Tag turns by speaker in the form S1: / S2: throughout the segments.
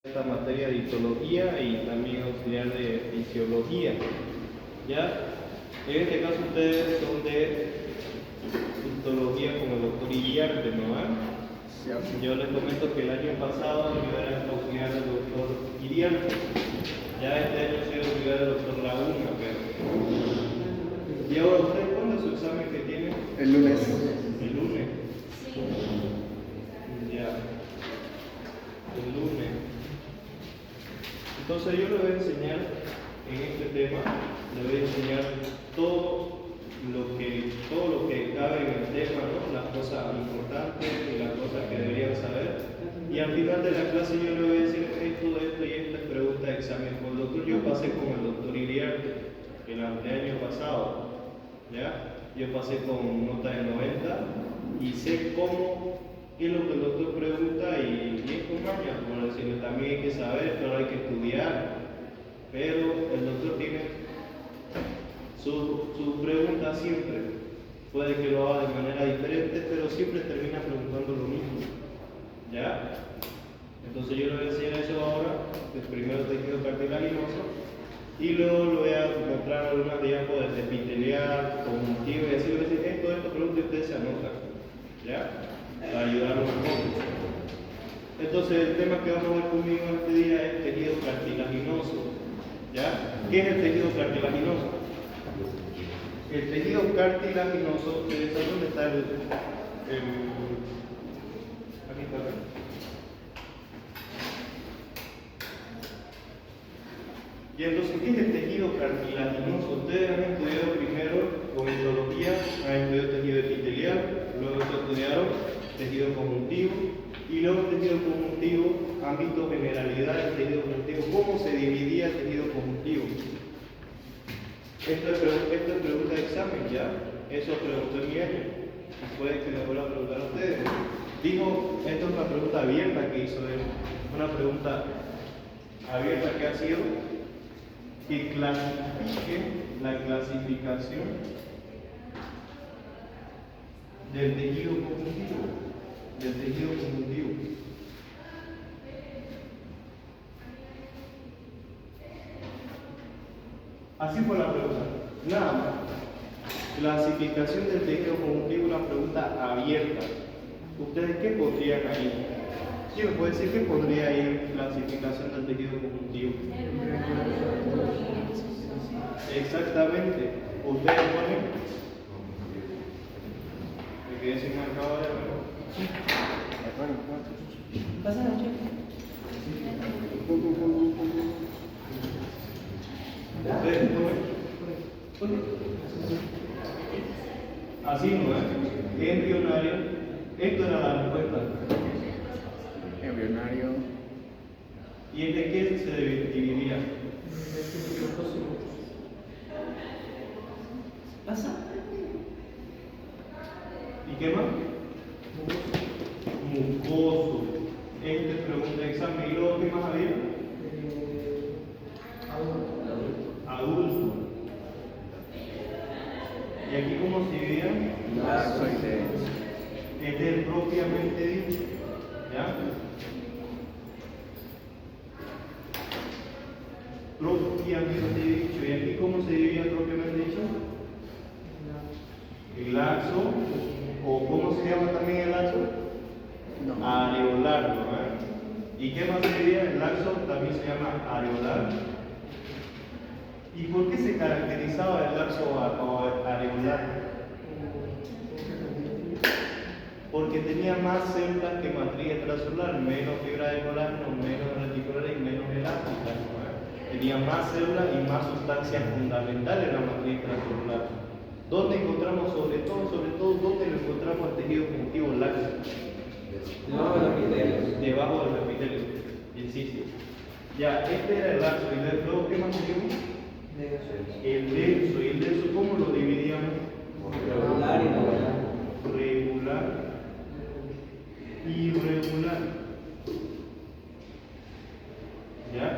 S1: esta materia de histología y también auxiliar de fisiología. ¿Ya? En este caso ustedes son de histología con el doctor Iriarte, ¿no? Yo les comento que el año pasado yo era auxiliar del doctor Iriarte. Ya este año soy auxiliar del doctor Laguna, pero... ¿Y ahora usted cuándo es su examen que tiene?
S2: El lunes.
S1: ¿El lunes? Sí. Ya. El lunes. Entonces yo le voy a enseñar en este tema, le voy a enseñar todo lo que cabe en el tema, ¿no? Las cosas importantes y las cosas que deberían saber. Y al final de la clase yo le voy a decir esto y esta pregunta de examen con el doctor. Yo pasé con el doctor Iriarte el año pasado, ¿ya? Yo pasé con nota de 90 y sé qué es lo que el doctor pregunta y es con maña, por decirlo. También hay que saber, pero hay que estudiar. Pero el doctor tiene su pregunta siempre. Puede que lo haga de manera diferente, pero siempre termina preguntando lo mismo. ¿Ya? Entonces yo le voy a enseñar eso ahora, el primero tejido cartilaginoso, y luego le voy a mostrar algunas diapositivas de epitelial, conjuntivo, y así le voy a decir esto, pregunta y ustedes se anotan. ¿Ya? Para ayudarnos un poco. Entonces el tema que vamos a ver conmigo este día es tejido cartilaginoso. ¿Ya? ¿Qué es el tejido cartilaginoso? El tejido cartilaginoso, ¿ustedes saben dónde está el aquí está. Y entonces, ¿qué es el tejido cartilaginoso? Ustedes han estudiado primero con histología, han estudiado tejido epitelial, luego estudiaron tejido conjuntivo, y luego el tejido conjuntivo han visto generalidades del tejido conjuntivo, cómo se dividía el tejido conjuntivo. Esto es pregunta de examen, ¿ya? Eso preguntó en mi año. Puede que le vuelva a preguntar a ustedes. Dijo, esto es una pregunta abierta que hizo él. Una pregunta abierta que ha sido que clasifique la clasificación del tejido conjuntivo. Del tejido conjuntivo. Así fue la pregunta. Nada más. Clasificación del tejido conjuntivo, una pregunta abierta. ¿Ustedes qué pondrían ahí? ¿Quién me puede decir qué pondría ahí en clasificación del tejido conjuntivo? Exactamente. Ustedes ponen. Me quedé sin marcador,
S3: ¿Pasa la chica?
S1: Ustedes ponen. Así no es. Embrionario. Esto era la respuesta.
S2: Embrionario.
S1: ¿Y entre qué se dividiría?
S3: ¿Pasa?
S1: ¿Y qué más? Mucoso. Este pregunta de examen. ¿Y luego qué más había? Adulto. ¿Y aquí cómo se dividían?
S2: Laxo y denso.
S1: Este es propiamente dicho. ¿Ya? Propiamente dicho. ¿Y aquí cómo se dividía propiamente dicho? El laxo, o ¿cómo se llama también el laxo?
S2: No.
S1: Areolar, ¿no? ¿Y qué más se diría? El laxo también se llama areolar. ¿Y por qué se caracterizaba el laxo areolar? Porque tenía más células que matriz extracelular, menos fibra de colágeno, menos reticulares y menos elásticas, ¿no? Tenía más células y más sustancias fundamentales en la matriz extracelular. ¿Dónde encontramos sobre todo, dónde lo encontramos el tejido conjuntivo laxo?
S3: Debajo del epitelio.
S1: Debajo del epitelio. Sí, sí. Ya, este era el laxo. ¿Y luego qué más tenemos? El denso. ¿Y el denso cómo lo dividíamos?
S3: Regular y irregular.
S1: Regular. Irregular. ¿Ya?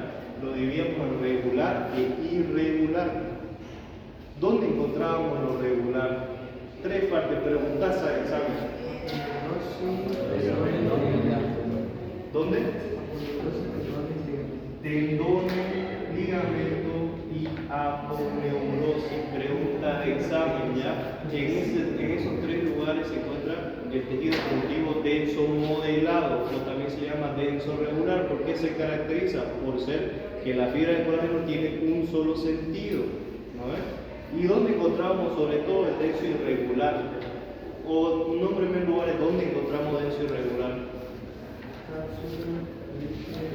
S1: Lo dividíamos en regular e irregular. ¿Dónde encontrábamos lo regular? 3 partes, preguntas al examen. ¿Dónde? examen, ¿ya? En esos tres lugares se encuentra el tejido conjuntivo denso modelado, o también se llama denso regular. ¿Por qué se caracteriza? Por ser que la fibra de colágeno tiene un solo sentido, ¿no ves? ¿Y dónde encontramos sobre todo el denso irregular? O nómbreme lugares donde encontramos denso irregular.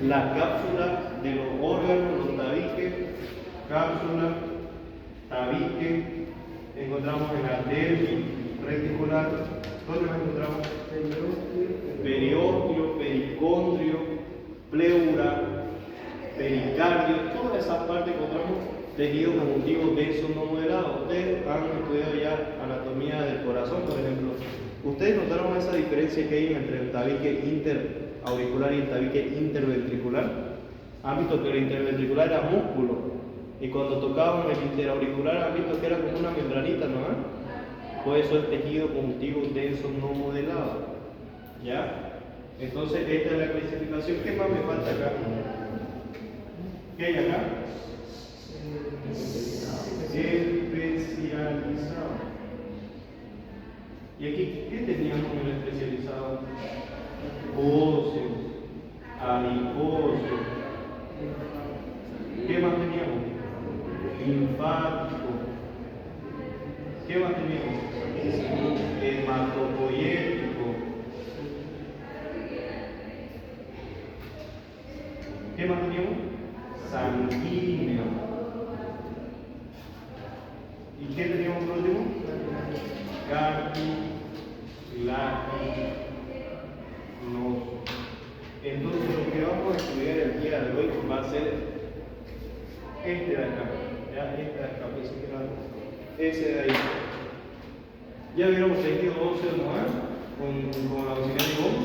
S1: La cápsula de los órganos, los tabiques, cápsula, tabique, encontramos en la dermis reticular. ¿Dónde más encontramos? Periósteo, pericondrio, pleura, pericardio, todas esas partes encontramos tejido conjuntivo denso no modelado. Ustedes han estudiado ya anatomía del corazón, por ejemplo. ¿Ustedes notaron esa diferencia que hay entre el tabique interauricular y el tabique interventricular? Han visto que el interventricular era músculo y cuando tocaban el interauricular han visto que era como una membranita, ¿no? Pues eso es tejido conjuntivo denso no modelado. ¿Ya? Entonces esta es la clasificación. ¿Qué más me falta acá? ¿Qué hay acá? Especializado. ¿Y aquí qué teníamos en el especializado? Óseos, adiposos. ¿Qué más teníamos? Linfático. ¿Qué más teníamos? Hematopoyético. ¿Qué más teníamos? Sanguíneo. ¿Y qué teníamos por último? Cartilaginoso. Entonces lo que vamos a estudiar el día de hoy va a ser este de acá. Ya, este de acá, pensé que era ese de ahí. Ya vieron tejido óseo, ¿no? Con la auxiliar de Gom.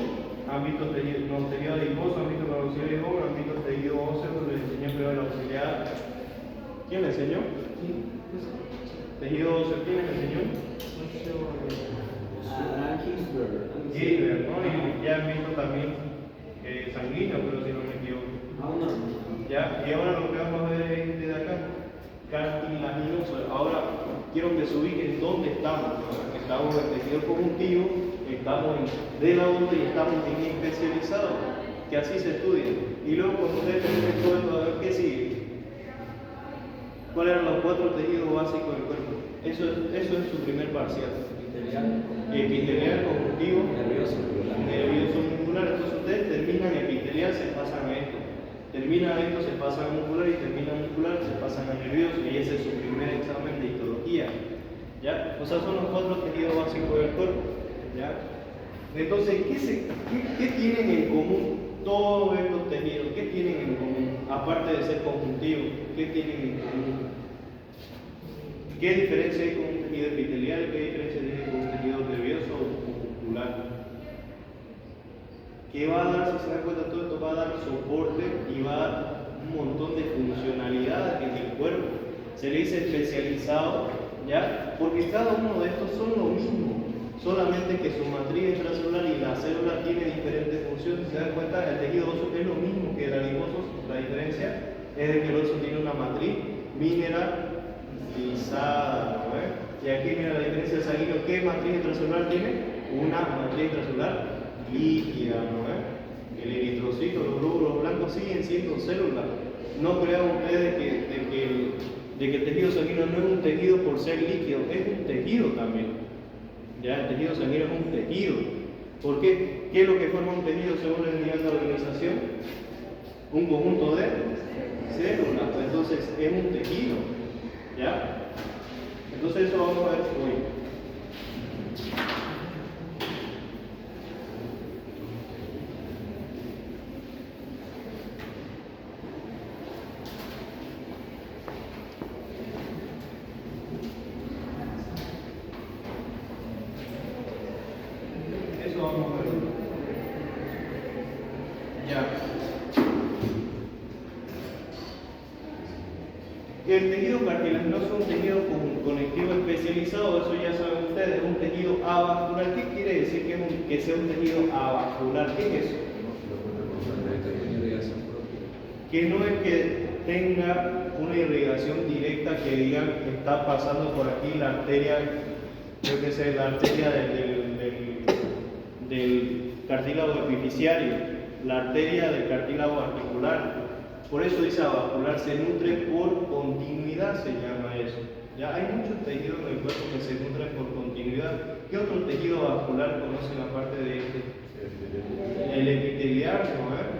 S1: Han visto tejido adiposo, han visto con la auxiliar de Gom, han visto tejido óseo, les enseñé primero el auxiliar. ¿Quién le enseñó? Tejido óseo, ¿quién les enseñó? Gilbert, ¿no? Y ya han visto también sanguíneo, pero si no me equivoco. ¿Ya? Y ahora lo que vamos a ver es este de acá, cartilaginoso. Ahora quiero que se ubiquen dónde estamos. Estamos en tejido conjuntivo, estamos en de la onda y estamos en especializado, que así se estudia. Y luego cuando ustedes terminen todo esto, a ver qué sigue. ¿Cuáles eran los 4 tejidos básicos del cuerpo? Eso es su primer parcial. Epitelial, conjuntivo, nervioso muscular. Entonces ustedes terminan epitelial, se pasan a esto. Terminan esto, se pasan a muscular y terminan muscular, se pasan a nervioso. Y ese es su primer examen de histología. ¿Ya? O sea, son los 4 tejidos básicos del cuerpo. ¿Ya? Entonces, ¿qué tienen en común todos estos tejidos? ¿Qué tienen en común? Aparte de ser conjuntivos, ¿qué tienen en común? ¿Qué diferencia hay con un tejido epitelial? ¿Qué diferencia hay con un tejido nervioso o muscular? ¿Qué va a dar, si se dan cuenta, todo esto va a dar soporte y va a dar un montón de funcionalidades en el cuerpo? Se le dice especializado, ¿ya? Porque cada uno de estos son lo mismo, solamente que su matriz extracelular y la célula tienen diferentes funciones. Si se dan cuenta, el tejido óseo es lo mismo que el adiposo. La diferencia es de que el óseo tiene una matriz mineralizada, ¿no? Y aquí mira la diferencia del sanguíneo. ¿Qué matriz extracelular tiene? Una matriz extracelular líquida, ¿no? El eritrocito, los glóbulos blancos siguen siendo células. No crean ustedes de que el tejido sanguíneo no es un tejido por ser líquido, es un tejido también. Ya, el tejido sanguíneo es un tejido. ¿Por qué? ¿Qué es lo que forma un tejido según el nivel de organización? Un conjunto de células. Entonces es un tejido. ¿Ya? Entonces eso vamos a ver hoy. Eso vamos a ver. Ya. El tejido cartilaginoso es un tejido conectivo especializado, eso ya saben ustedes, es un tejido avascular. ¿Qué quiere decir que sea un tejido avascular? ¿Qué es eso? Que no es que tenga una irrigación directa que digan que está pasando por aquí la arteria, yo que sé, la arteria del cartílago epifisiario, la arteria del cartílago articular. Por eso dice avascular, se nutre por continuidad, se llama eso. Ya hay muchos tejidos en el cuerpo que se nutren por continuidad. ¿Qué otro tejido vascular conocen aparte de este? El epitelial,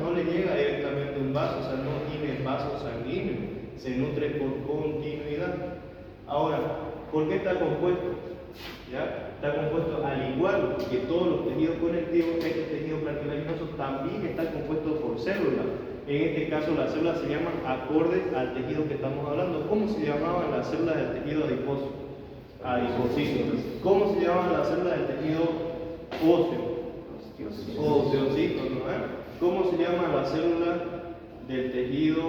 S1: no le llega directamente un vaso, o sea, no tiene vaso sanguíneo, se nutre por continuidad. Ahora, ¿por qué está compuesto? ¿Ya? Está compuesto al igual que todos los tejidos conectivos, este tejido cartilaginoso también está compuesto por células. En este caso, las células se llaman acorde al tejido que estamos hablando. ¿Cómo se llamaban las células del tejido adiposo? Adipocitos. ¿Cómo se llamaban las células del tejido óseo? Osteocitos, ¿no? ¿Cómo se llaman las células del tejido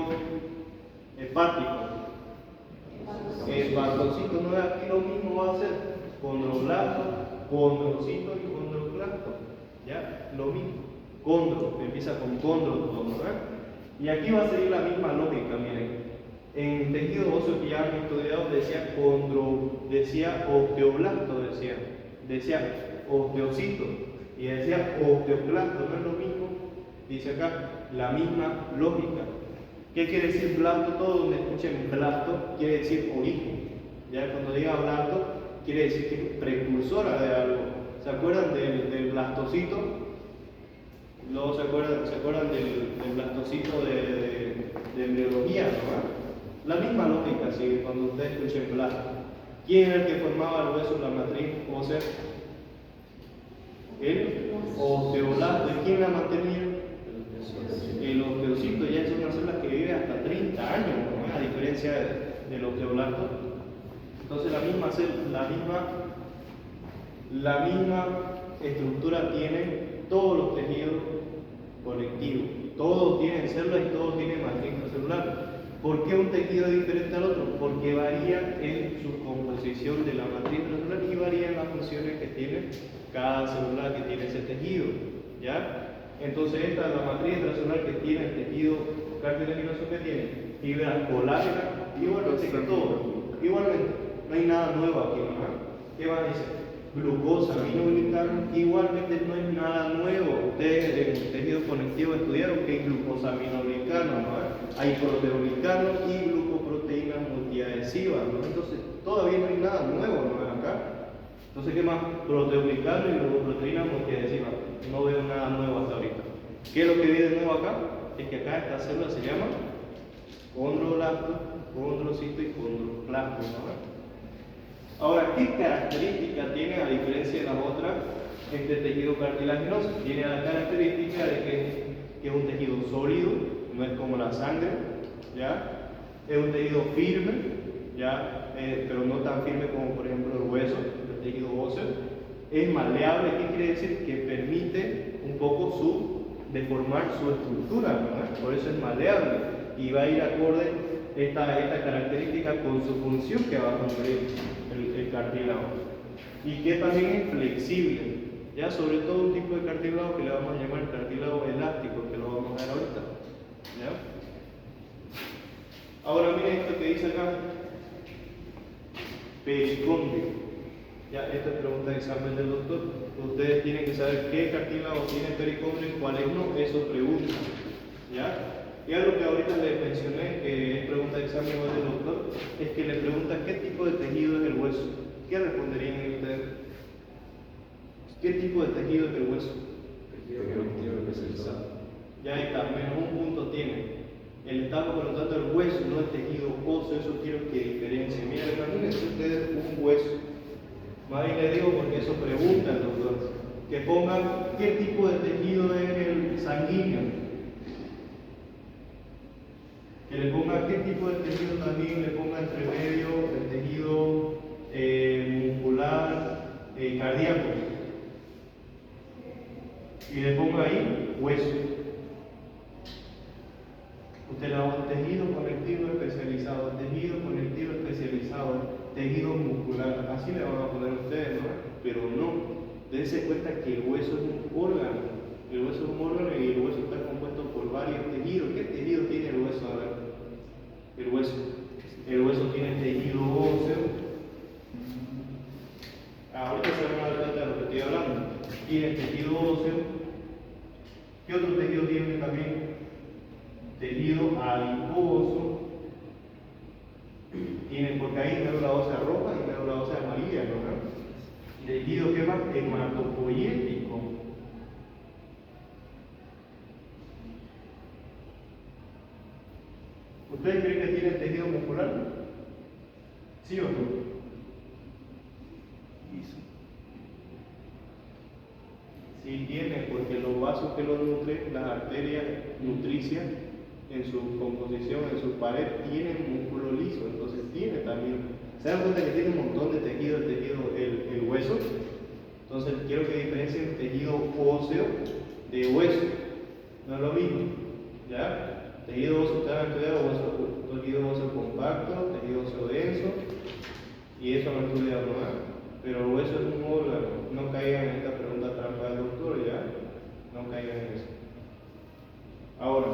S1: hepático? Hepatocitos, ¿no? Aquí lo mismo va a ser condroblasto, condrocito y condroclasto. ¿Ya? Lo mismo. Condro, empieza con condro, ¿no? Y aquí va a seguir la misma lógica, miren. En tejido óseo que ya han estudiado decía osteoblasto, decía osteocito y decía osteoclasto, no es lo mismo. Dice acá, la misma lógica. ¿Qué quiere decir blasto? Todo donde escuchen blasto quiere decir origen. Ya cuando diga blasto, quiere decir que es precursora de algo. ¿Se acuerdan del blastocito? Luego se acuerdan del blastocito de embriología, ¿no? La misma lógica sigue cuando ustedes escuchen blasto. ¿Quién era el que formaba el hueso en la matriz ósea? El osteoblasto. ¿Y quién la mantenía? El osteocito. Ya es una célula que vive hasta 30 años, ¿no? A diferencia del osteoblasto. Entonces la misma estructura tiene todos los tejidos conectivos. Todos tienen células y todos tienen matriz celular. ¿Por qué un tejido es diferente al otro? Porque varía en su composición de la matriz celular y varía en las funciones que tiene cada célula que tiene ese tejido. ¿Ya? Entonces esta es la matriz celular que tiene el tejido cartilaginoso que tiene fibras colágenas, igualmente que todo. Igualmente, no hay nada nuevo aquí, ¿no? ¿Qué va a decir? Glucosa, aminoglicano, igualmente no es nada nuevo. Ustedes en el tejido conectivo estudiaron que hay glucosaminoglicano, ¿no? Hay proteoglicano y glucoproteínas multiadhesivas, ¿no? Entonces todavía no hay nada nuevo, ¿no? Acá. Entonces, ¿qué más? Proteoglicano y glucoproteínas multiadhesivas. No veo nada nuevo hasta ahorita. ¿Qué es lo que viene nuevo acá? Es que acá esta célula se llama condroblasto, condrocito y condroplasto, ¿no? Ahora, ¿qué característica tiene a diferencia de las otras este tejido cartilaginoso? Tiene la característica de que es un tejido sólido, no es como la sangre, ¿ya? Es un tejido firme, ¿ya? Pero no tan firme como por ejemplo el hueso, el tejido óseo. Es maleable, ¿qué quiere decir? Que permite un poco deformar su estructura, ¿no? Por eso es maleable y va a ir acorde esta característica con su función que va a cumplir el cartílago. Y que también es flexible, ya sobre todo un tipo de cartílago que le vamos a llamar cartílago elástico, que lo vamos a ver ahorita. ¿Ya? Ahora miren esto que dice acá, pericóndilo. Ya, esta es pregunta de examen del doctor. Ustedes tienen que saber qué cartílago tiene pericóndilo y cuáles no, eso pregunta. ¿Ya? Y algo que ahorita les mencioné, que es pregunta de examen del doctor, es que le pregunta qué tipo de tejido es el hueso. ¿Qué responderían ustedes? ¿Qué tipo de tejido es el hueso? Ya ahí está, menos un punto tiene. El estamos preguntando el hueso, no el tejido óseo, eso quiero que diferencien. Mira, imagínense ustedes un hueso. Más bien les digo porque eso pregunta el doctor. Que pongan qué tipo de tejido es el sanguíneo. Que le ponga qué tipo de tejido también, le ponga entre medio el tejido muscular, cardíaco. Y le ponga ahí hueso. Usted le da un tejido conectivo especializado, tejido conectivo especializado, tejido muscular. Así le van a poner ustedes, ¿no? Pero no. Dense cuenta que el hueso es un órgano. El hueso es un órgano y el hueso está compuesto por varios tejidos. ¿Qué tejido tiene el hueso? A ver. tejido adiposo, tiene, porque hay médula ósea roja y médula ósea amarilla, ¿no? Tejido, ¿qué más? Hematopoyético. ¿Ustedes creen que tiene tejido muscular? ¿Sí o no? Sí tiene, porque los vasos que lo nutren, las arterias nutricias, en su composición, en su pared, tienen músculo liso, entonces tiene también. ¿Se dan cuenta que tiene un montón de tejido, el hueso? Entonces quiero que diferencien tejido óseo de hueso, no es lo mismo, ¿ya? Tejido óseo, ustedes han estudiado tejido óseo compacto, tejido óseo denso, y eso no he estudiado, ¿no? Pero el hueso es un órgano, no caigan en esta pregunta trampa del doctor, ¿ya? No caigan en eso. Ahora,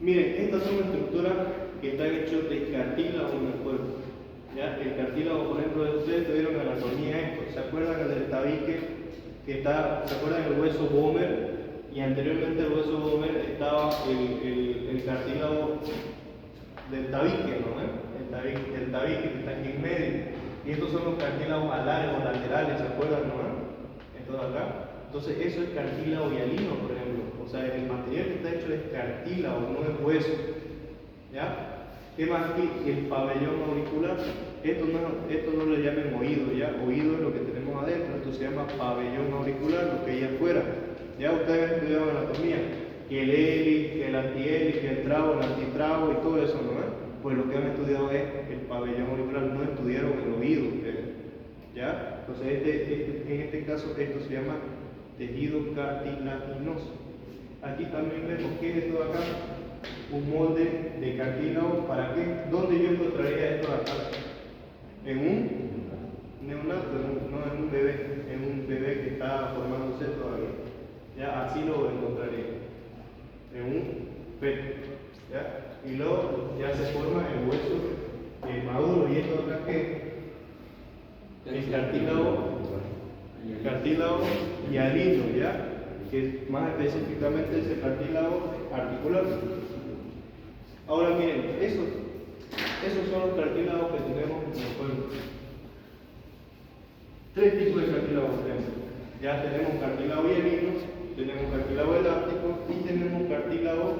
S1: miren, estas son estructuras que están hechas de cartílago en el cuerpo. ¿Ya? El cartílago, por ejemplo, ustedes tuvieron anatomía esto. ¿Se acuerdan del tabique que está? ¿Se acuerdan del hueso Bomer? Y anteriormente al hueso Bomer estaba el cartílago del tabique, ¿no? El tabique que está aquí en medio. Y estos son los cartílagos alares o laterales, ¿se acuerdan, no? Estos de acá. Entonces, eso es cartílago hialino, por ejemplo. O sea, el material que está hecho es cartílago, no es hueso. ¿Ya? ¿Qué más aquí? El pabellón auricular. Esto no le llamen oído, ¿ya? Oído es lo que tenemos adentro. Esto se llama pabellón auricular, lo que hay afuera. Ya ustedes han estudiado anatomía. Que el hélice, que el antihélice, que el trago, el antitrago y todo eso, ¿no? Pues lo que han estudiado es el pabellón auricular, no estudiaron el oído. ¿Ya? Entonces, en este caso, esto se llama tejido cartilaginoso. Aquí también vemos que es esto de acá, un molde de cartílago. ¿Para qué? ¿Dónde yo encontraría esto de acá? En un neonato, no en un bebé que está formándose todavía. Ya, así lo encontraría. En un feto. ¿Ya? Y luego ya se forma el hueso maduro. ¿Y esto de acá qué? El cartílago hialino, ¿ya? Que más específicamente es el cartílago articular. Ahora miren, esos son los cartílagos que tenemos en el cuerpo. Tres tipos de cartílagos tenemos. Ya tenemos cartílago hialino, tenemos cartílago elástico y tenemos cartílago,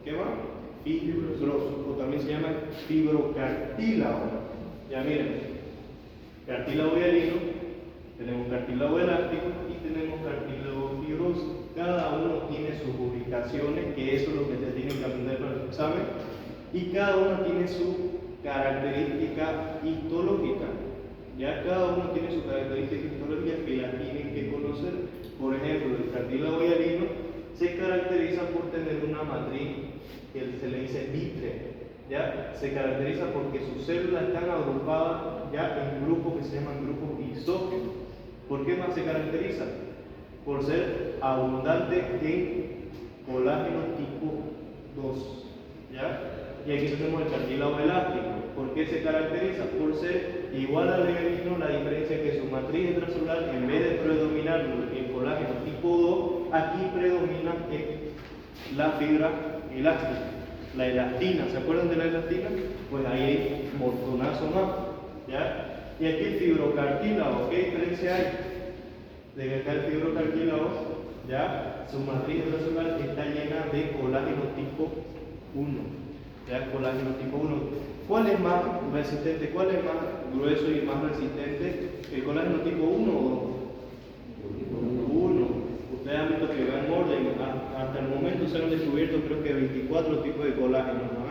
S1: ¿qué más? Fibroso, o también se llama fibrocartílago. Ya miren, cartílago hialino, tenemos cartílago elástico y tenemos cartílago fibroso. Cada uno tiene sus ubicaciones, que eso es lo que se tiene que aprender para el examen, y cada uno tiene su característica histológica. Ya cada uno tiene su característica histológica que la tienen que conocer. Por ejemplo, el cartílago hialino se caracteriza por tener una matriz que se le dice vítrea. ¿Ya? Se caracteriza porque sus células están agrupadas ya en grupos que se llaman grupos isógenos. ¿Por qué más se caracteriza? Por ser abundante en colágeno tipo 2. ¿Ya? Y aquí tenemos el cartílago elástico. ¿Por qué se caracteriza? Por ser igual al hialino, la diferencia es que su matriz extracelular, en vez de predominar el colágeno tipo 2, aquí predomina la fibra elástica. La elastina, ¿se acuerdan de la elastina? Pues ahí hay montonazo más, ¿ya? Y aquí el fibrocartílago, ¿qué diferencia hay? De que acá el fibrocartílago, ¿ya? Su matriz extracelular está llena de colágeno tipo 1, ¿ya? Colágeno tipo 1. ¿Cuál es más resistente? ¿Cuál es más grueso y más resistente? ¿El colágeno tipo 1 o 1? Ustedes han visto que va en orden. Hasta el momento se han descubierto creo que 24 tipos de colágeno, ¿no?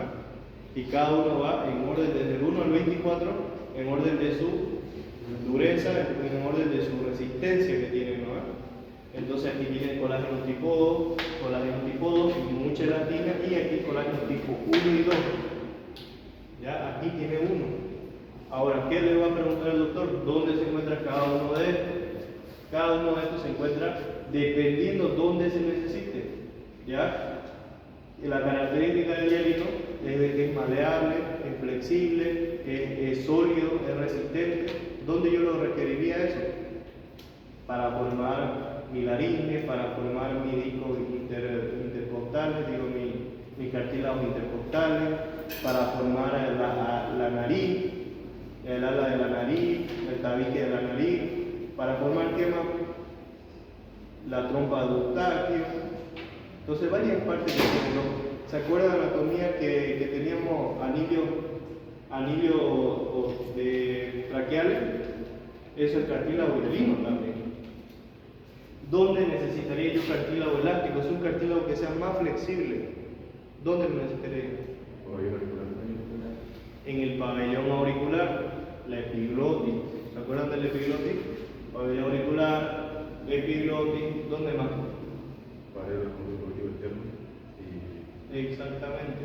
S1: Y cada uno va en orden desde el 1 al 24, en orden de su dureza, en orden de su resistencia que tiene, ¿no? Entonces aquí tiene colágeno tipo 2 y mucha elastina, y aquí colágeno tipo 1 y 2. Ya, aquí tiene 1. Ahora, ¿qué le va a preguntar el doctor? ¿Dónde se encuentra cada uno de estos? Cada uno de estos se encuentra dependiendo dónde se necesite. ¿Ya? Y la característica del hialino es de que es maleable, es flexible, es sólido, es resistente. ¿Dónde yo lo requeriría eso? Para formar mi laringe, para formar mi discos intercostales, digo, mis cartílagos intercostales, para formar la nariz, el ala de la nariz, el tabique de la nariz, para formar ¿qué más? La trompa de Eustaquio. Entonces varias partes que tiene, ¿no? ¿Se acuerdan de la anatomía que teníamos anillo de traqueales? Eso es el cartílago uterino también. ¿Dónde necesitaría yo cartílago elástico? Es un cartílago que sea más flexible. ¿Dónde lo necesitaría? En el pabellón auricular, la epiglotis. ¿Se acuerdan del epiglotis? Pabellón auricular, epiglotis, ¿dónde más?
S4: Pared del conducto auditivo externo
S1: Exactamente,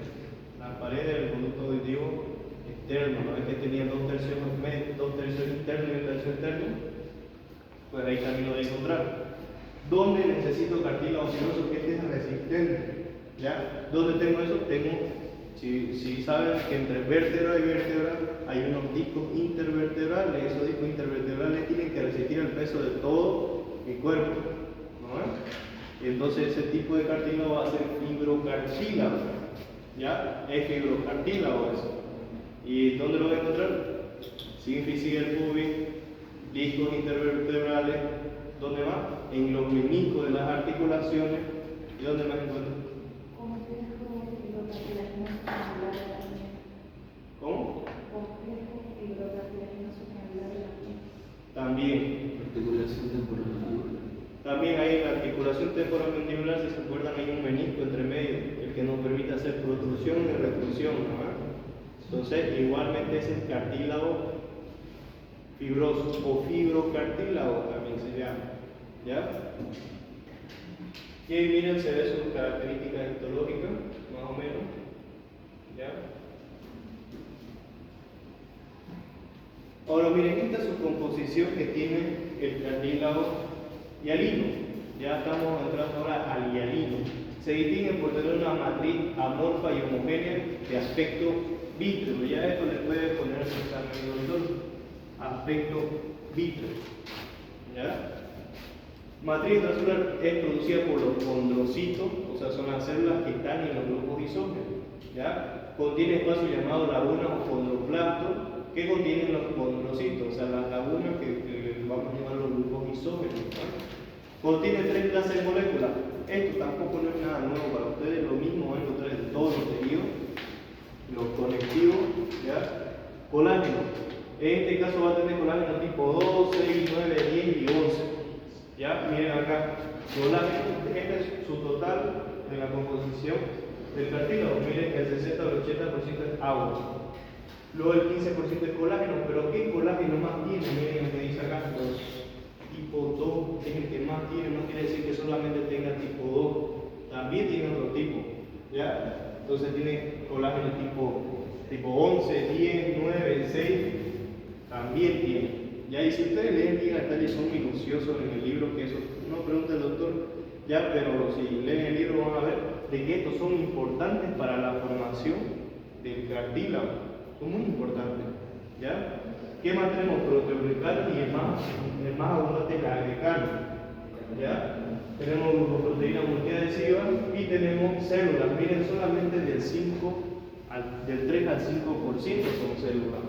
S1: la pared del conducto auditivo externo, ¿no? Es que tenía dos tercios internos y un tercio externo, pues ahí también lo voy a encontrar. ¿Dónde necesito cartílago fibroso que esté resistente? ¿Ya? ¿Dónde tengo eso? Tengo, si saben que entre vértebra y vértebra hay unos discos intervertebrales, esos discos intervertebrales tienen que resistir el peso de todo mi cuerpo, ¿no? Entonces ese tipo de cartílago va a ser fibrocartílago, ¿ya? Es fibrocartílago eso. ¿Y dónde lo voy a encontrar? Sínfisis del pubis, discos intervertebrales, ¿dónde va? En los meniscos de las articulaciones. ¿Y dónde más encuentro? ¿Cómo? También.
S3: Articulación temporomandibular.
S1: También hay la articulación temporomandibular, si se acuerdan, hay un menisco entre medio, el que nos permite hacer protrusión y retrusión, ¿no? Entonces, igualmente es el cartílago fibroso o fibrocartílago también se llama, ¿ya? Y miren, se ve sus características histológicas, más o menos, ¿ya? Ahora miren, esta es su composición que tiene el cartílago hialino. Ya estamos entrando ahora al hialino. Se distingue por tener una matriz amorfa y homogénea de aspecto vítreo. Ya esto le puede poner su examen de dolor. Aspecto vítreo. ¿Ya? Matriz intracelular es producida por los condrocitos, o sea, son las células que están en los grupos isógenos. ¿Ya? Contiene espacio llamado laguna o condroplasto, que contienen los condrocitos, o sea, las lagunas que vamos a llamar los grupos isógenos. ¿No? Contiene 3 clases de moléculas. Esto tampoco no es nada nuevo para ustedes, lo mismo van a encontrar en todos los tejidos, los conectivos, ¿ya? Colágeno. En este caso va a tener colágeno tipo 2, 6, 9, 10 y 11. ¿Ya? Miren acá, colágeno, este es su total de la composición del cartílago. Miren que el 60 o el 80% es agua. Luego el 15% es colágeno, pero ¿qué colágeno más tiene? Miren lo que dice acá, los tipo 2 es el que más tiene, no quiere decir que solamente tenga tipo 2, también tiene otro tipo, ¿ya? Entonces tiene colágeno tipo 11, 10, 9, 6, también tiene. Ya, y si ustedes leen bien detalles, son minuciosos en el libro, que eso no pregunta el doctor, ya, pero si leen el libro van a ver de que estos son importantes para la formación del cartílago. Son muy importantes, ¿ya? ¿Qué más tenemos? Proteoglicano y el más abundante es la agrecano, ¿ya? Tenemos glucoproteína multiadhesiva y tenemos células, miren, solamente del 3 al 5% son células,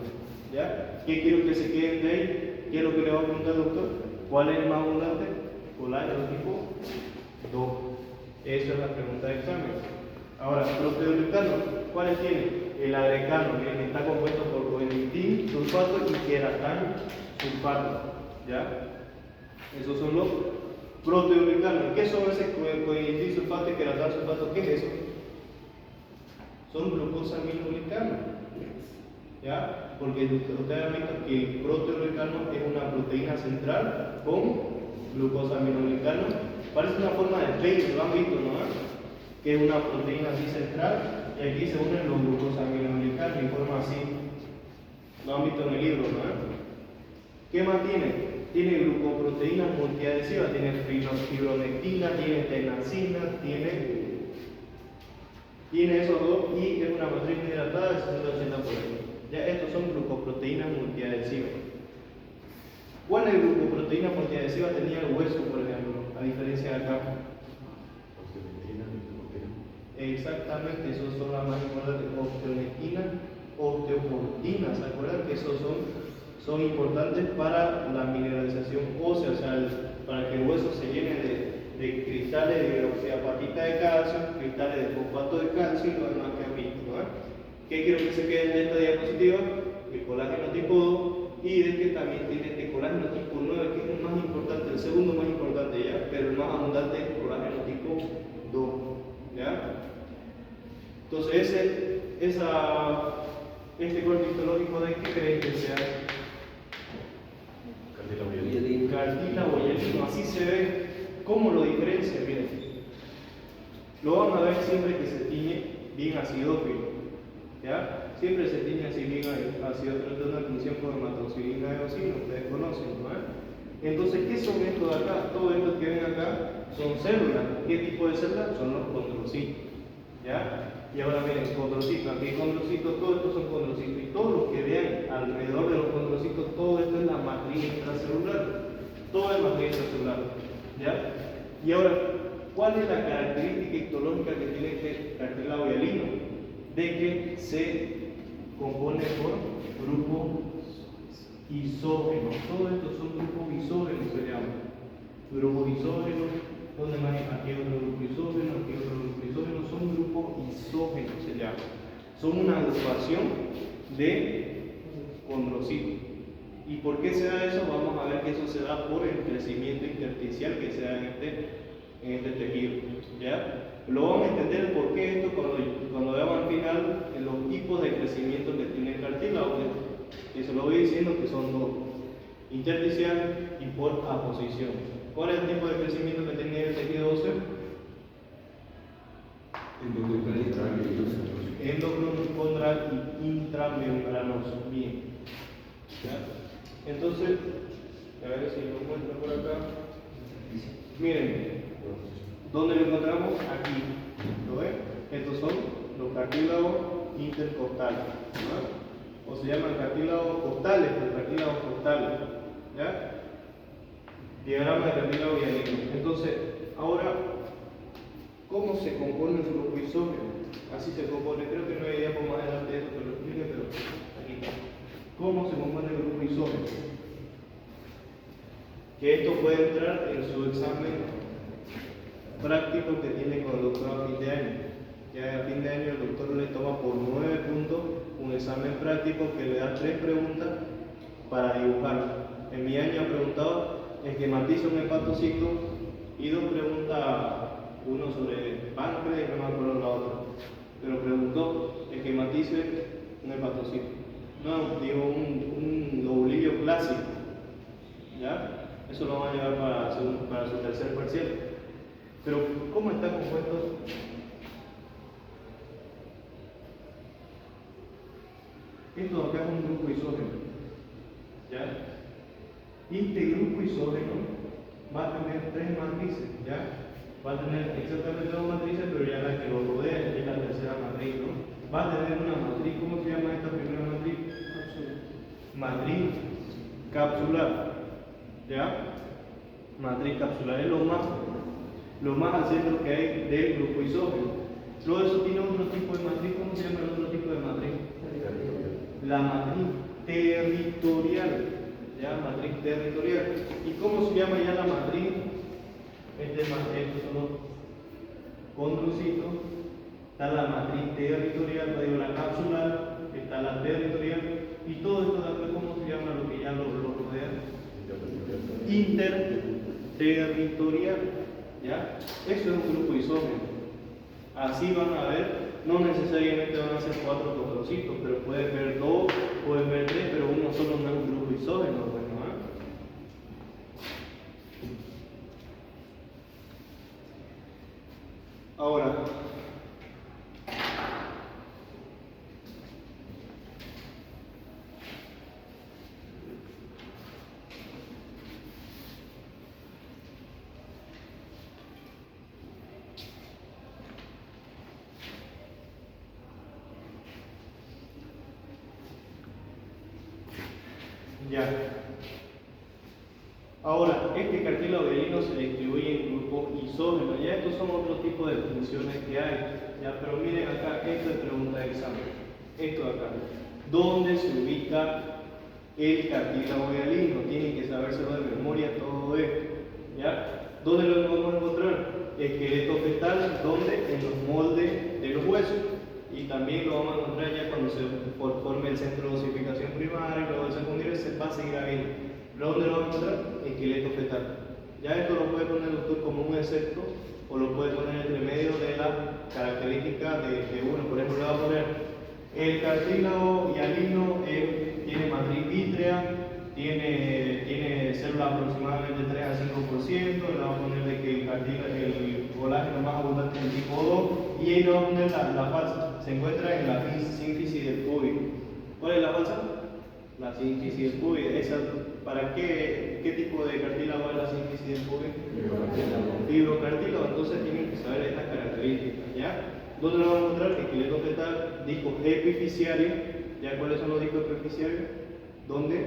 S1: ¿ya? ¿Qué quiero que se queden de ahí? ¿Qué es lo que le va a preguntar al doctor? ¿Cuál es el más abundante? Colágeno tipo 2. Esa es la pregunta de examen. Ahora, proteoglicano, ¿cuáles tienen? El agrecano, miren, está compuesto por coenzitín, sulfato y queratán sulfato, ¿ya? Esos son los proteoglicanos. ¿Qué son ese coenzitín, sulfato y queratán sulfato? ¿Qué es eso? Son glucosaminoglicanos, ¿ya? Porque ustedes han visto que el proteoglicano es una proteína central con glucosaminoglicano. Parece una forma de peine, lo han visto, ¿no? Que es una proteína así central. Y aquí se unen los glucosaminoglicanos en forma así. Lo han visto en el libro, ¿no? ¿Qué más tiene? Tiene glucoproteínas multiadhesivas, tiene fibronectina, tiene tenasina, tiene esos dos y es una matriz hidratada de 60-80%. Ya estos son glucoproteínas multiadhesivas. ¿Cuál es la glucoproteína multiadhesiva tenía el hueso, por ejemplo? A diferencia de acá.
S4: Osteonetina, osteoportina.
S1: Exactamente, esos son las más importantes. Osteonetina, osteoportina, ¿se acuerdan que esos son importantes para la mineralización ósea, o sea, para que el hueso se llene de cristales de hidroxiapatita de calcio, cristales de fosfato de calcio y lo demás que han visto, ¿no? ¿Qué quiero que se quede en esta diapositiva? El colágeno tipo 2 y de que también tiene este colágeno tipo 9, que es el más importante, el segundo más importante ya, pero el más abundante es el colágeno tipo 2, ¿ya? Entonces este corte histológico de qué creen que sea? Cartílago hialino, así se ve. ¿Cómo lo diferencia? Miren, lo van a ver siempre que se tiñe bien acidófilo, ¿ya? Siempre se tiñe así bien acidófilo, de una tinción con hematoxilina de eosina, ustedes conocen, ¿no? Entonces, ¿qué son estos de acá? Todos estos que ven acá son células. ¿Qué tipo de células? Son los condrocitos, ¿ya? Y ahora miren, condrocitos, aquí hay condrocitos, todos estos son condrocitos, y todo lo que vean alrededor de los condrocitos, todo esto es la matriz intracelular, todo es matriz intracelular, ¿ya? Y ahora, ¿cuál es la característica histológica que tiene este cartílago hialino? De que se compone por grupos isógenos, todos estos son grupos isógenos, se llaman, grupos isógenos. ¿Dónde más? Aquí otro grupo isógeno, aquí otro grupo isógeno, son grupos isógenos se llaman. Son una agrupación de condrocitos. ¿Y por qué se da eso? Vamos a ver que eso se da por el crecimiento intersticial que se da en este tejido. ¿Ya? Lo vamos a entender por qué esto cuando veamos al final los tipos de crecimiento que tiene el cartílago, que se lo voy diciendo que son dos: intersticial y por aposición. ¿Cuál es el tipo de crecimiento que tiene el tejido óseo? Endocondral y intramembranoso. Bien. ¿Ya? Entonces, a ver si lo muestro por acá. Miren, ¿dónde lo encontramos? Aquí. ¿Lo ven? Estos son los cartílagos intercostales, ¿no? O se llaman cartílagos costales, los cartílagos costales. ¿Ya? Diagrama de cartílago hialino. Entonces, ahora, ¿cómo se compone el grupo isógeno? Así se compone, creo que no hay idea por más adelante de eso, pero lo explique, pero aquí está. ¿Cómo se compone el grupo isógeno? Que esto puede entrar en su examen práctico que tiene con el doctor a fin de año. Ya a fin de año el doctor le toma por 9 puntos un examen práctico que le da 3 preguntas para dibujar. En mi año ha preguntado esquematiza un hepatocito y 2 preguntas, uno sobre páncreas y no me acuerdo la otra, pero preguntó esquematice un hepatocito. No, digo un lobulillo clásico, ¿ya? Eso lo van a llevar para su tercer parcial. Pero, ¿cómo está compuesto? Esto acá es un grupo isógeno, ¿ya? Y este grupo isógeno va a tener 3 matrices, ¿ya? Va a tener exactamente 2 matrices, pero ya la que lo rodea es la tercera matriz, ¿no? Va a tener una matriz, ¿cómo se llama esta primera matriz? Matriz capsular, ¿ya? Matriz capsular es lo más al centro que hay del grupo isógeno. Luego eso tiene otro tipo de matriz, ¿cómo se llama el otro tipo de matriz? La matriz territorial. Ya, matriz territorial. ¿Y cómo se llama ya la matriz? Estos son los condrocitos. Está la matriz territorial, la capsular, está la territorial, y todo esto de acá, ¿cómo se llama lo que ya lo rodea? Interterritorial. ¿Ya? Eso es un grupo isógeno. Así van a ver, no necesariamente van a ser 4 condrocitos, pero pueden ver 2, pueden ver 3, pero uno solo no es un grupo isógeno. Ahora, ya. Ahora, este cartílago hialino se distribuye en grupo isógeno. Ya estos son otros tipos de funciones que hay. Ya, pero miren acá, esto es pregunta de examen. Esto de acá. ¿Dónde se ubica el cartílago hialino? Tienen que sabérselo de memoria todo esto. ¿Ya? ¿Dónde lo vamos a encontrar? Esqueleto fetal, ¿dónde? En los moldes de los huesos. Y también lo vamos a encontrar ya cuando se forme el centro de osificación primaria, luego el secundario, se va a seguir habiendo. ¿Pero dónde lo vamos a encontrar? Esqueleto fetal. Ya esto lo puede poner el doctor como un excepto o lo puede poner entre medio de la característica de uno. Por ejemplo, le va a poner el cartílago hialino tiene matriz vítrea, tiene células aproximadamente 3 a 5%, le va a poner de que el colágeno más abundante es el tipo 2 y ahí le va a poner la falsa. Se encuentra en la sínfisis del púbico. ¿Cuál es la falsa? La sínfisis del púbico. ¿Para qué tipo de cartílago es la sínfisis del púbico? Fibrocartílago. Entonces tienen que saber estas características, ¿ya? ¿Dónde lo vamos a encontrar? Esqueleto fetal, discos epifisiarios. ¿Ya cuáles son los discos epifisiarios? ¿Dónde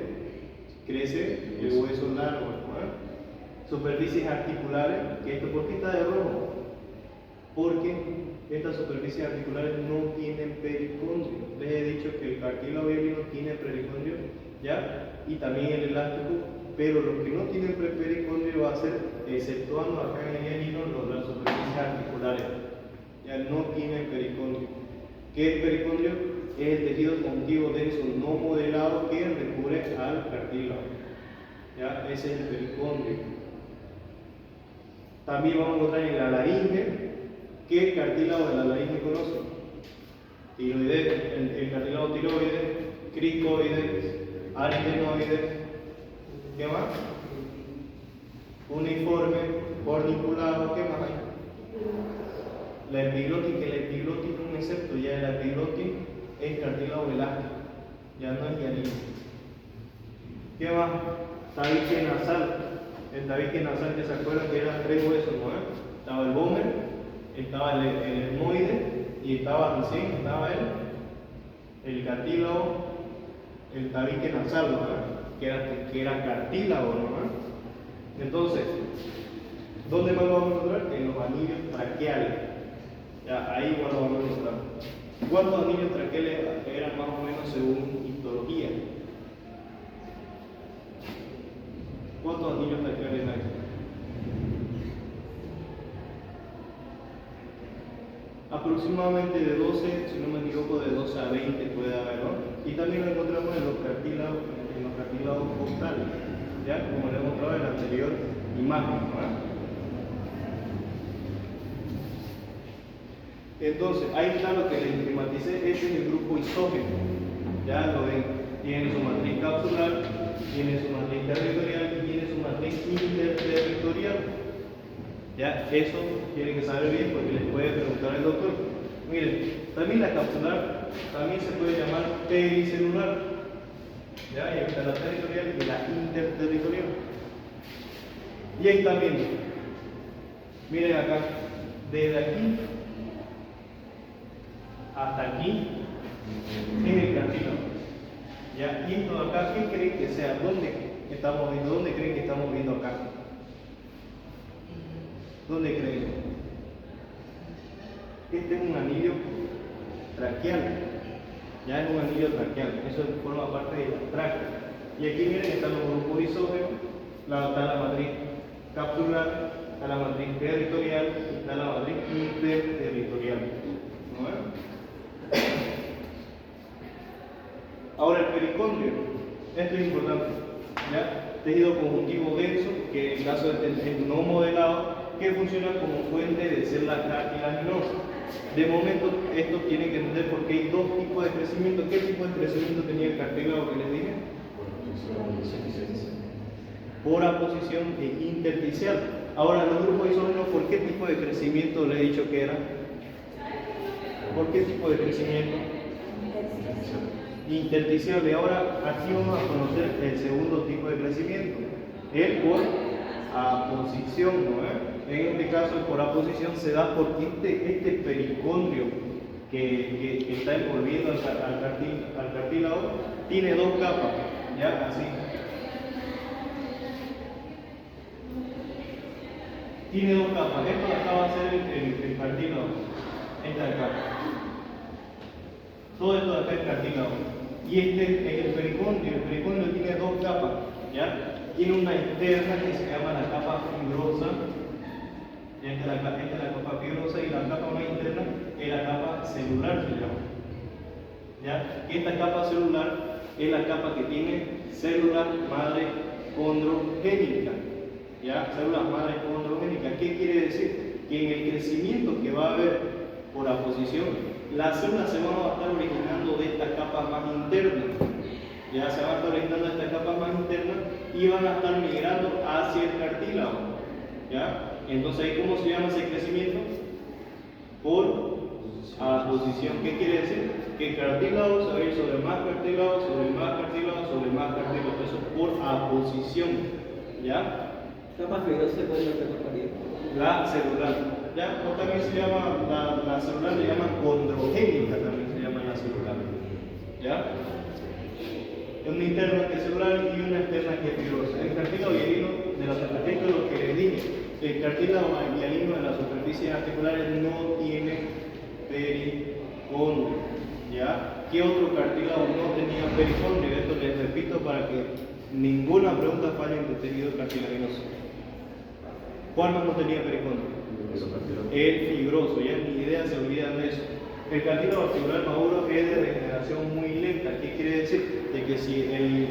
S1: crece el hueso largo? Superficies articulares. ¿Por qué está de rojo? Porque estas superficies articulares no tienen pericondrio. Les he dicho que el cartílago hialino tiene pericondrio, ¿ya? Y también el elástico, pero los que no tienen pericondrio va a ser, exceptuando acá en el hialino, las superficies articulares. Ya no tienen pericondrio. ¿Qué es pericondrio? Es el tejido conjuntivo denso no modelado que recubre al cartílago. ¿Ya? Ese es el pericondrio. También vamos a encontrar en la laringe. ¿Qué cartílago de la laringe conocen? Tiroides, el cartílago tiroides, cricoides, aritenoides. ¿Qué más? Uniforme, corniculado. ¿Qué más hay? La epiglotis, el epiglotis es un excepto, ya el epiglotis es cartílago elástico, ya no es hialino. ¿Qué más? Tabique nasal. El tabique nasal, que se acuerdan que eran 3 huesos, ¿no? Estaba el vómer, estaba el etmoide y estaba el cartílago, el tabique nasal, ¿no? que era cartílago, ¿no? Entonces, ¿dónde más lo vamos a encontrar? En los anillos traqueales. Ya, ahí igual lo vamos a encontrar. ¿Cuántos anillos traqueales eran más o menos según histología? ¿Cuántos anillos traqueales hay? Aproximadamente de 12, si no me equivoco, de 12 a 20 puede haber, ¿no? Y también lo encontramos en los cartílagos costales, ¿ya? Como le he mostrado en la anterior imagen, ¿no? Entonces, ahí está lo que les esquematicé, ese es el grupo isógeno, ya lo ven, tiene su matriz capsular, tiene su matriz territorial y tiene su matriz interterritorial. Ya, eso tienen que saber bien porque les puede preguntar el doctor. Miren, también la capsular también se puede llamar pericelular, ya, y está la territorial y la interterritorial. Y ahí también, miren acá, desde aquí hasta aquí es el cartílago. ¿Ya? Y esto de acá, ¿qué creen que sea? ¿Dónde estamos viendo? ¿Dónde creen que estamos viendo acá? ¿Dónde creen? Este es un anillo traqueal. Ya es un anillo traqueal. Eso forma parte de la tráquea. Y aquí miren, están los grupos isógenos, está la matriz capsular, está la matriz territorial y está la matriz interterritorial. ¿No es? Ahora el pericondrio, esto es importante, ¿ya? Tejido conjuntivo denso, que en el caso de no modelado, que funciona como fuente de células cartilaginosas. De momento, esto tienen que entender porque hay dos tipos de crecimiento. ¿Qué tipo de crecimiento tenía el cartílago que les dije? Por aposición e intersticial. Ahora, los grupos isógenos, ¿por qué tipo de crecimiento les he dicho que era? ¿Por qué tipo de crecimiento? Intersticial. Y ahora aquí vamos a conocer el segundo tipo de crecimiento, el por aposición, ¿no? En este caso el por aposición se da porque este pericondrio que está envolviendo al cartílago tiene dos capas, ¿ya? Así. Tiene dos capas. Esto de acá va a ser el cartílago. Esta de acá. Todo esto de acá es cartílago. Y este es el pericondio. El pericondio tiene dos capas. ¿Ya? Tiene una interna que se llama la capa fibrosa. Esta es la capa fibrosa y la capa más interna es la capa celular, se llama. ¿Ya? Esta capa celular es la capa que tiene células madre condrogénica. ¿Ya? Células madre condrogénicas. ¿Qué quiere decir? Que en el crecimiento que va a haber por aposición, las células se van a estar originando de esta capa más interna. Ya se van a estar originando de esta capa más interna y van a estar migrando hacia el cartílago. ¿Ya? Entonces, ¿cómo se llama ese crecimiento? Por aposición. ¿Qué quiere decir? Que el cartílago se va a ir sobre más cartílago, sobre más cartílago, sobre más cartílago. Eso es por aposición. ¿Ya?
S3: Capa fibrosa puede ser
S1: La celular. ¿Ya? O también se llama, la celular le llaman condrogénica, también se llama la celular. ¿Ya? Una interna que es celular y una externa que es fibrosa. El cartílago y el hilo de la superficie, esto es lo que les dije. El cartílago y el hilo de las superficies articulares no tiene pericondio. ¿Ya? ¿Qué otro cartílago no tenía pericondio? Esto les repito para que ninguna pregunta falle en el tejido cartilaginoso. ¿Cuál más no tenía pericondio? El fibroso, ya ni idea se olvidan de eso. El cartílago articular maduro es de regeneración muy lenta. ¿Qué quiere decir? De que si el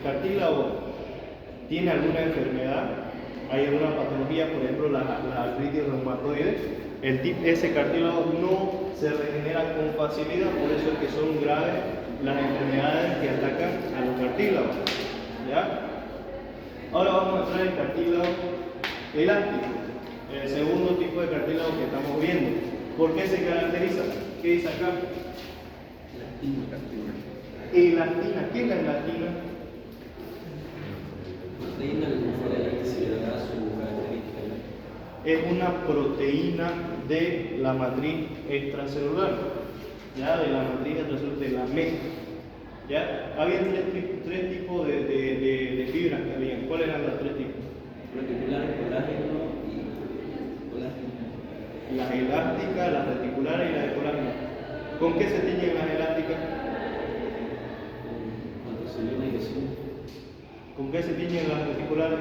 S1: cartílago tiene alguna enfermedad, hay alguna patología, por ejemplo la artritis reumatoide, ese cartílago no se regenera con facilidad, por eso es que son graves las enfermedades que atacan a los cartílagos. ¿Ya? Ahora vamos a entrar en el cartílago elástico, el segundo tipo de cartílago que estamos viendo. ¿Por qué se caracteriza? ¿Qué dice acá? Elastina. ¿Qué es la elastina? Es una proteína de la matriz extracelular, ya de la matriz extracelular de la MES. ¿Ya? Había tres tipos de fibras que habían. ¿Cuáles eran los tres tipos?
S3: Reticular, colágeno y colágeno.
S1: Las elásticas, las reticulares y las de colágeno. ¿Con qué se tiñen las elásticas? ¿Con qué se tiñen las reticulares?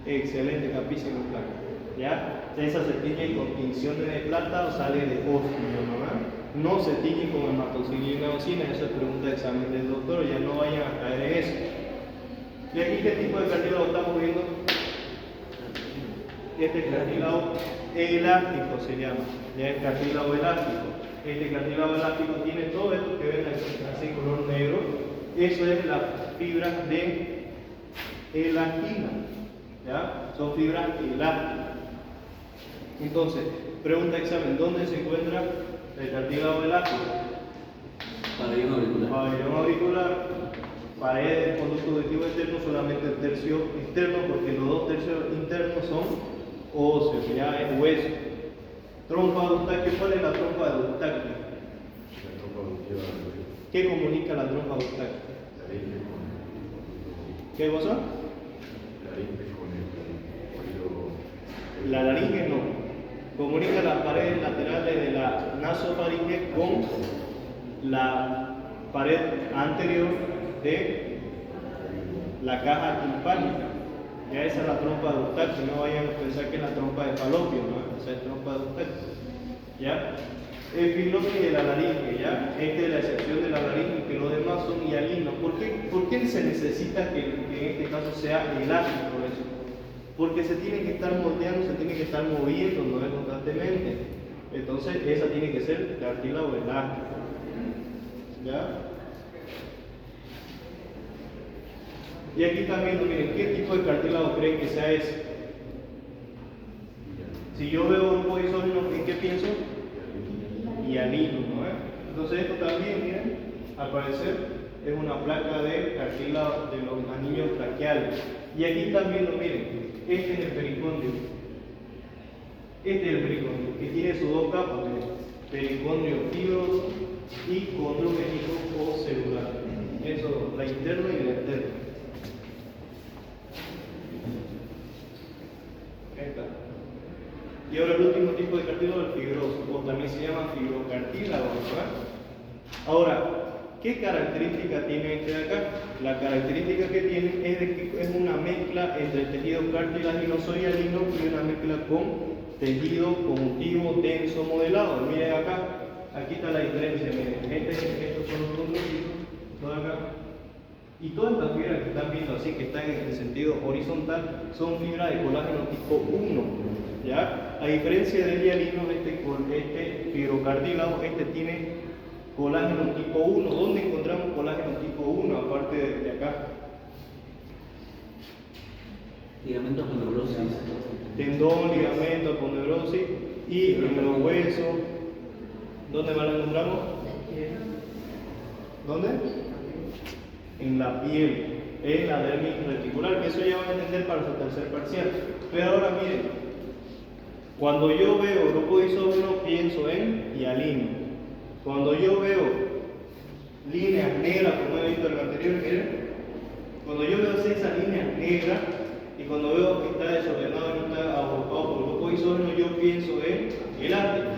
S1: Excelente, capísimo plata. ¿Ya? Esa se tiñe con tinción de plata o sale de osmio, ¿no? No se tiñe con hematocilina o eosina, eso es pregunta de examen del doctor, ya no vayan a caer en eso. ¿Y aquí qué tipo de cartílago estamos viendo? Este cartílago elástico se llama, ya es cartílago elástico. Este cartílago elástico tiene todo esto que ven aquí, así color negro. Eso es la fibra de elastina, ¿ya? Son fibras elásticas. Entonces, pregunta de examen, ¿dónde se encuentra el cartílago elástico?
S3: Pabellón auricular.
S1: Pabellón auricular, pared del conducto auditivo externo, solamente el tercio externo, porque los dos tercios internos son óseos, ya es hueso. Trompa de Eustaquio, ¿cuál es la trompa de Eustaquio? ¿Qué comunica la trompa de Eustaquio? ¿Qué cosa? La laringe no. Comunica las paredes laterales de la nasofaringe con la pared anterior de la caja timpánica. Ya esa es la trompa de Eustaquio, no vayan a pensar que es la trompa de Falopio, ¿no? Esa es trompa de Eustaquio. ¿Ya? El filón de la laringe, ¿ya? Esta es la excepción de la laringe, que los demás son hialinos. ¿Por qué se necesita que en este caso sea elástico eso? Porque se tiene que estar moldeando, se tiene que estar moviendo, no es constantemente. Entonces, esa tiene que ser cartílago elástico. ¿Ya? Y aquí también, miren, ¿qué tipo de cartílago creen que sea ese? Si yo veo un poisómino, ¿en qué pienso? Hialino, ¿no? Entonces esto también, miren, al parecer es una placa de cartílago de los anillos braquiales. Y aquí también lo miren, este es el pericondio. Este es el pericondio, que tiene sus dos capas, miren, pericondio fibroso y condrogénico o celular. Eso, la interna y la externa. Y ahora el último tipo de cartílago es el fibroso, o también se llama fibrocartílago, ¿verdad? Ahora, ¿qué característica tiene este de acá? La característica que tiene es de que es una mezcla entre el tejido cartilaginoso y hialino y una mezcla con tejido conjuntivo denso modelado. Miren acá, aquí está la diferencia, miren, estos son los condrocitos, todo acá. Y todas estas fibras que están viendo así, que están en el sentido horizontal, son fibras de colágeno tipo 1, ¿ya? A diferencia del hialino, este fibrocartílago, este tiene colágeno tipo 1. ¿Dónde encontramos colágeno tipo 1? Aparte de acá.
S3: Ligamentos con neurosis.
S1: Tendón, ligamento, aponeurosis y en los huesos. ¿Dónde más lo encontramos? ¿Dónde? En la piel, en la dermis reticular, que eso ya van a entender para su tercer parcial. Pero ahora miren, cuando yo veo grupo isógeno pienso en hialino. Cuando yo veo líneas negras, como he visto en el anterior, miren, cuando yo veo esas líneas negras y cuando veo que está desordenado y no está agrupado por grupo isógeno, yo pienso en elástico.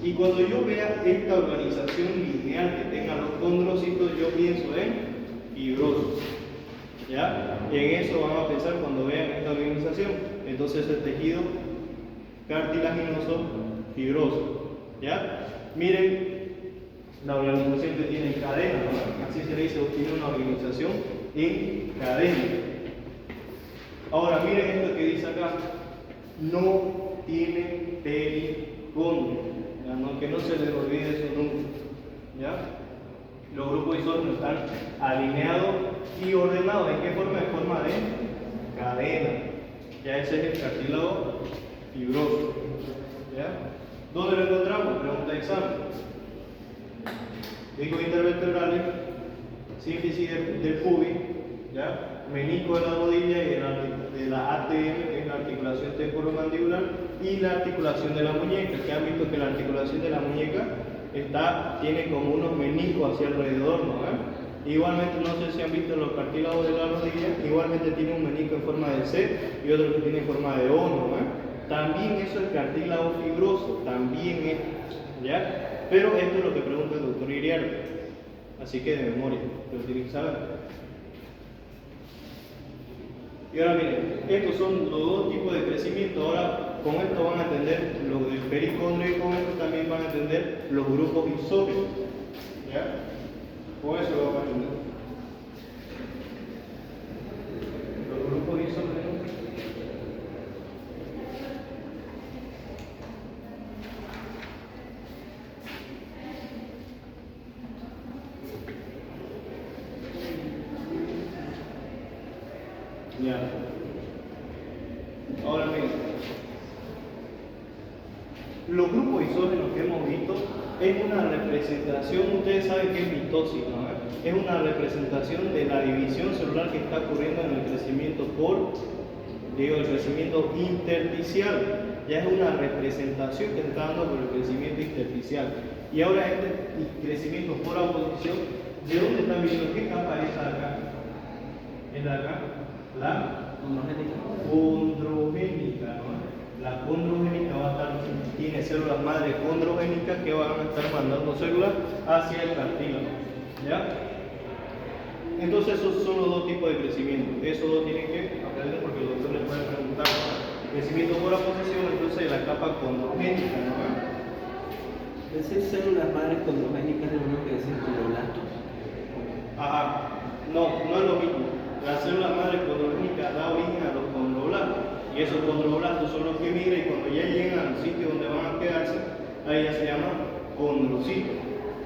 S1: Y cuando yo vea esta organización lineal que tenga los condrocitos, yo pienso en fibroso. ¿Ya? En eso van a pensar cuando vean esta organización. Entonces el tejido cartilaginoso fibroso. ¿Ya? Miren la organización que tiene en cadena, ¿no? Así se le dice, tiene una organización en cadena. Ahora miren esto que dice acá, no tiene pericondrio, ¿ya? Que no se les olvide eso nunca, ¿ya? Los grupos isógenos están alineados y ordenados. ¿En qué forma? En forma de cadena. Ya ese es el cartílago fibroso, ¿ya? ¿Dónde lo encontramos? Pregunta de examen. Discos intervertebrales, sínfisis del pubis, ¿ya? Menisco de la rodilla y de la ATM, que es la articulación temporomandibular, y la articulación de la muñeca, que han visto que la articulación de la muñeca tiene como unos meniscos hacia alrededor, ¿no? Igualmente, no sé si han visto los cartílagos de la rodilla, igualmente tiene un menisco en forma de C y otro que tiene en forma de O, ¿no? También eso es cartílago fibroso, también es, ¿ya? Pero esto es lo que pregunta el doctor Iriar, así que de memoria, lo tienen que saber. Y ahora miren, estos son los dos tipos de crecimiento. Ahora con esto van a entender lo del pericondrio y con esto también van a entender los grupos isógenos. ¿Ya? Con eso lo van a entender. Los grupos isógenos. Ya. Ahora miren, los grupos isógenos que hemos visto es una representación, ustedes saben que es mitosis, ¿no? Es una representación de la división celular que está ocurriendo en el crecimiento el crecimiento intersticial. Ya es una representación que se está dando por el crecimiento intersticial. Y ahora este crecimiento por oposición, ¿de dónde están viendo? ¿Qué capa es acá? ¿Es de acá? La condrogénica, ¿no? La condrogénica tiene células madre condrogénicas que van a estar mandando células hacia el cartílago, ¿ya? Entonces esos son los dos tipos de crecimiento. Esos dos tienen que aprender porque el doctor les puede preguntar. Crecimiento por oposición, entonces la capa condrogénica, ¿no?
S3: Decir células madres condrogénicas es lo mismo que decir condroblastos.
S1: Ajá, no es lo mismo. La célula madre condrogénica da origen a los condroblastos y esos condroblastos son los que migran y cuando ya llegan al sitio donde van a quedarse, ahí ya se llama condrocitos,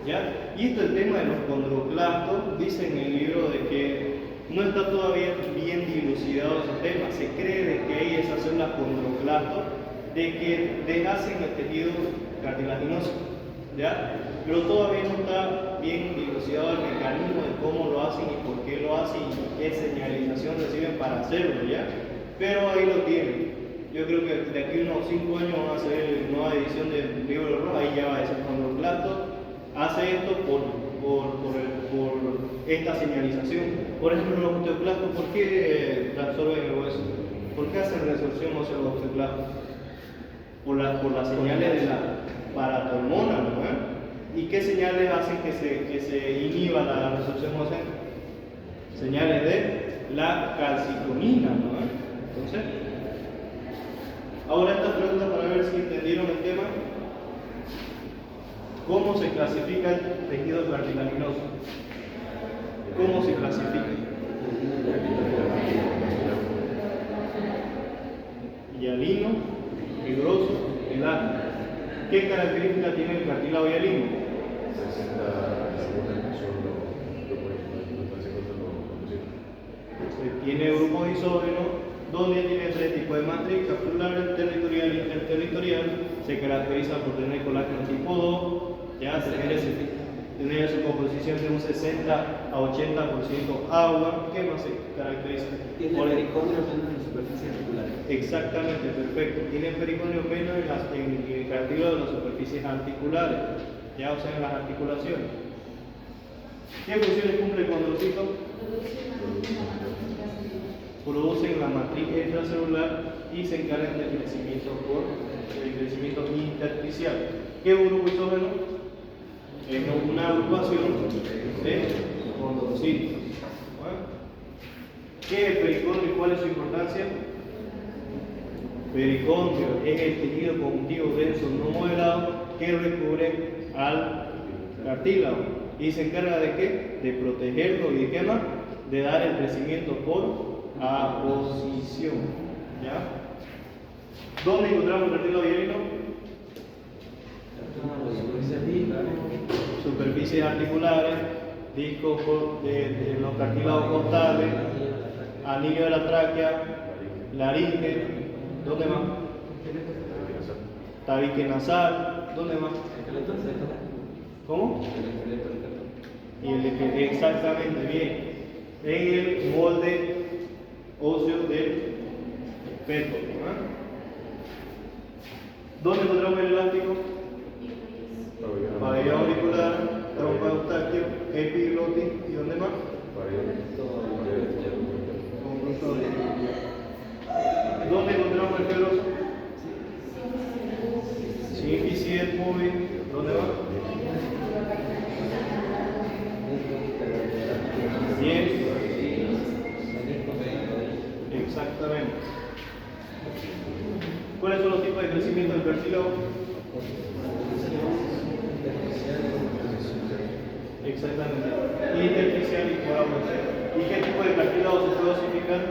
S1: ¿ya? Y esto el tema de los condroclastos, dice en el libro de que no está todavía bien dilucidado ese tema. Se cree de que hay esas células condroclastos de que deshacen el tejido cartilaginoso, ¿ya? Pero todavía no está bien dilucidado el mecanismo de cómo lo hacen y por qué lo hacen y qué señalización reciben para hacerlo, ¿ya? Pero ahí lo tienen. Yo creo que de aquí a unos 5 años van a hacer nueva edición del libro rojo, ahí ya va a decir condroclasto hace esto por esta señalización. Por ejemplo, los osteoclastos, ¿por qué absorben el hueso? ¿Por qué hacen resorción ósea los osteoclastos? por las señales de la paratormona, ¿no? ¿Y qué señales hacen que se inhiba la resorción ósea? Señales de la calcitonina, ¿no? Entonces, ahora esta pregunta para ver si entendieron el tema. ¿Cómo se clasifica el tejido cartilaginoso? ¿Cómo se clasifica? Hialino, fibroso, elástico. ¿Qué características tiene el cartílago hialino? Tiene grupos isógenos, donde tiene tres tipos de matriz: capsular, territorial e interterritorial. Se caracteriza por tener colágeno tipo 2, ya tener su composición de un 60 a 80% agua. ¿Qué más se caracteriza?
S3: Tiene periconio menos en la superficie articular.
S1: Exactamente, perfecto. Tiene periconio menos en el cartílago de las superficies articulares, ya, o sea, en las articulaciones. ¿Qué funciones cumple el condrocito? Producen la matriz extracelular y se encargan del crecimiento intersticial. ¿Qué es un grupo isógeno? Es una agrupación de condrocitos. ¿Qué es el periconio y cuál es su importancia? Periconio es el tejido conjuntivo denso no modelado que recubre al cartílago y se encarga de qué? De protegerlo y de qué más? De dar el crecimiento por aposición. ¿Ya? ¿Dónde encontramos el cartílago hialino? Superficies articulares, discos de los cartílagos costales, anillo de la tráquea, laringe, ¿dónde más? Tabique nasal, ¿dónde más? ¿Cómo? Y el esqueleto, exactamente, bien. En el molde óseo del feto, ¿no? ¿Dónde encontramos el elástico? Pabellón auricular, trompa eustaquio, epiglotis, ¿y dónde más? ¿Dónde encontramos el fibroso? Sínfisis pubis, ¿dónde va? Bien. Exactamente. ¿Cuáles son los tipos de crecimiento del cartílago? Exactamente. Intersticial y coagulación. ¿Y qué tipo de cartílago se puede osificar?